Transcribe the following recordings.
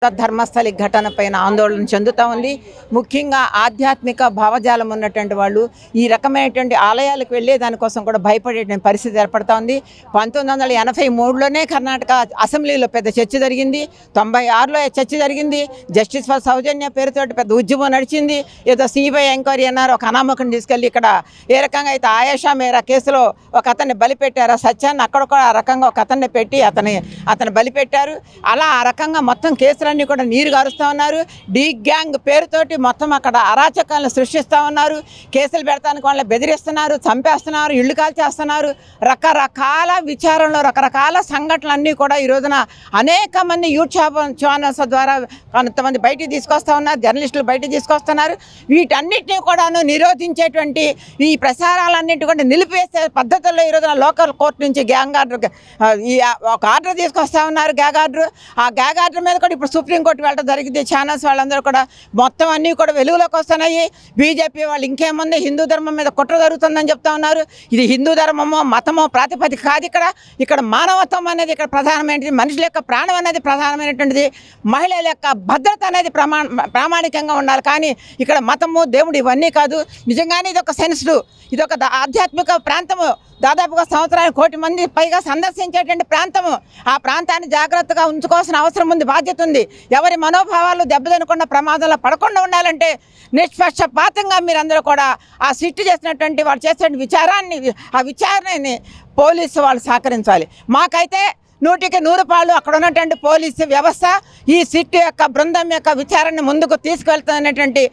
ధర్మస్థలి ఘటన పైన ఆందోళన చెందుతూ ఉంది. ముఖ్యంగా ఆధ్యాత్మిక భావజాలం ఉన్నటువంటి వాళ్ళు ఈ రకమైనటువంటి ఆలయాలకు వెళ్ళే దానికోసం కూడా భయపడేటువంటి పరిస్థితి ఏర్పడుతూ ఉంది. 1983లోనే కర్ణాటక అసెంబ్లీలో పెద్ద చర్చ జరిగింది. 96లో చర్చ జరిగింది. జస్టిస్ ఫర్ సౌజన్య పేరుతో పెద్ద ఉద్యమం నడిచింది. ఏదో సిబిఐ ఎంక్వైరీ అన్నారు. ఒక అనామకుని తీసుకెళ్ళి ఇక్కడ ఏ రకంగా అయితే ఆయేషా మేరా కేసులో ఒక అతన్ని బలిపెట్టారో సత్యాన్ని అక్కడ కూడా ఆ రకంగా ఒక అతన్ని పెట్టి అతను బలిపెట్టారు. అలా ఆ రకంగా మొత్తం కేసులన్నీ కూడా నీరు గారుస్తూ ఉన్నారు. డీ గ్యాంగ్ పేరుతోటి మొత్తం అక్కడ అరాచకాలను సృష్టిస్తూ ఉన్నారు. కేసులు పెడతానికి వాళ్ళని బెదిరిస్తున్నారు, చంపేస్తున్నారు, ఇళ్ళు కాల్చేస్తున్నారు. రకరకాల విచారణలో రకరకాల సంఘటనలన్నీ కూడా ఈ రోజున అనేక మంది యూట్యూబ్ ఛానల్స్ ద్వారా కొంతమంది బయటికి తీసుకొస్తూ ఉన్నారు, జర్నలిస్టులు బయటికి తీసుకొస్తున్నారు. వీటన్నిటినీ కూడాను నిరోధించేటువంటి ఈ ప్రసారాలన్నింటి కూడా నిలిపివేసే పద్ధతుల్లో ఈ రోజున లోకల్ కోర్టు నుంచి గ్యాంగ్ ఆర్డర్ ఒక ఆర్డర్ తీసుకొస్తా ఉన్నారు. Gag order. ఆ గ్యాగ్ ఆర్డర్ మీద కూడా ఇప్పుడు సుప్రీంకోర్టు వెళ్ళడం జరిగింది. ఛానల్స్ వాళ్ళందరూ కూడా మొత్తం అన్నీ కూడా వెలుగులోకి వస్తున్నాయి. బీజేపీ వాళ్ళు ఇంకేముంది హిందూ ధర్మం మీద కుట్ర జరుగుతుందని చెప్తా ఉన్నారు. ఇది హిందూ ధర్మమో మతమో ప్రాతిపదిక కాదు. ఇక్కడ మానవత్వం అనేది ఇక్కడ ప్రధానమైనది. మనుషుల యొక్క ప్రాణం అనేది ప్రధానమైనటువంటిది. మహిళల యొక్క భద్రత అనేది ప్రామాణికంగా ఉండాలి. కానీ ఇక్కడ మతము దేవుడు ఇవన్నీ కాదు. నిజంగానే ఇది ఒక సెన్సిటివ్, ఇది ఒక ఆధ్యాత్మిక ప్రాంతము. దాదాపుగా సంవత్సరానికి 1 కోటి మంది పైగా సందర్శించేటువంటి ప్రాంతము. ఆ ప్రాంతాన్ని జాగ్రత్తగా ఉంచుకోవాల్సిన అవసరం ఉంది, బాధ్యత ఉంది. ఎవరి మనోభావాలు దెబ్బతినకుండా ప్రమాదంలో పడకుండా ఉండాలంటే నిష్పక్షపాతంగా మీరందరూ కూడా ఆ సిట్టు చేసినటువంటి వాళ్ళు చేసినటువంటి విచారణని పోలీసు వాళ్ళు సహకరించాలి. మాకైతే 100కి 100 పాళ్ళు అక్కడ ఉన్నటువంటి పోలీసు వ్యవస్థ ఈ సిట్ యొక్క బృందం యొక్క విచారణని ముందుకు తీసుకువెళ్తున్నటువంటి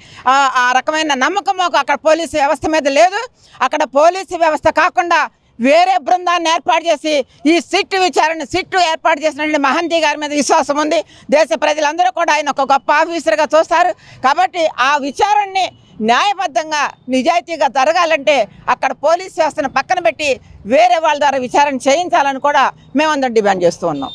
ఆ రకమైన నమ్మకం అక్కడ పోలీసు వ్యవస్థ మీద లేదు. అక్కడ పోలీసు వ్యవస్థ కాకుండా వేరే బృందాన్ని ఏర్పాటు చేసి ఈ సిట్ ఏర్పాటు చేసినటువంటి మహంతి గారి మీద విశ్వాసం ఉంది. దేశ ప్రజలందరూ కూడా ఆయన ఒక గొప్ప ఆఫీసర్గా చూస్తారు. కాబట్టి ఆ విచారణని న్యాయబద్ధంగా నిజాయితీగా జరగాలంటే అక్కడ పోలీస్ వ్యవస్థను పక్కన పెట్టి వేరే వాళ్ళ ద్వారా విచారణ చేయించాలని కూడా మేమందరం డిమాండ్ చేస్తూ ఉన్నాం.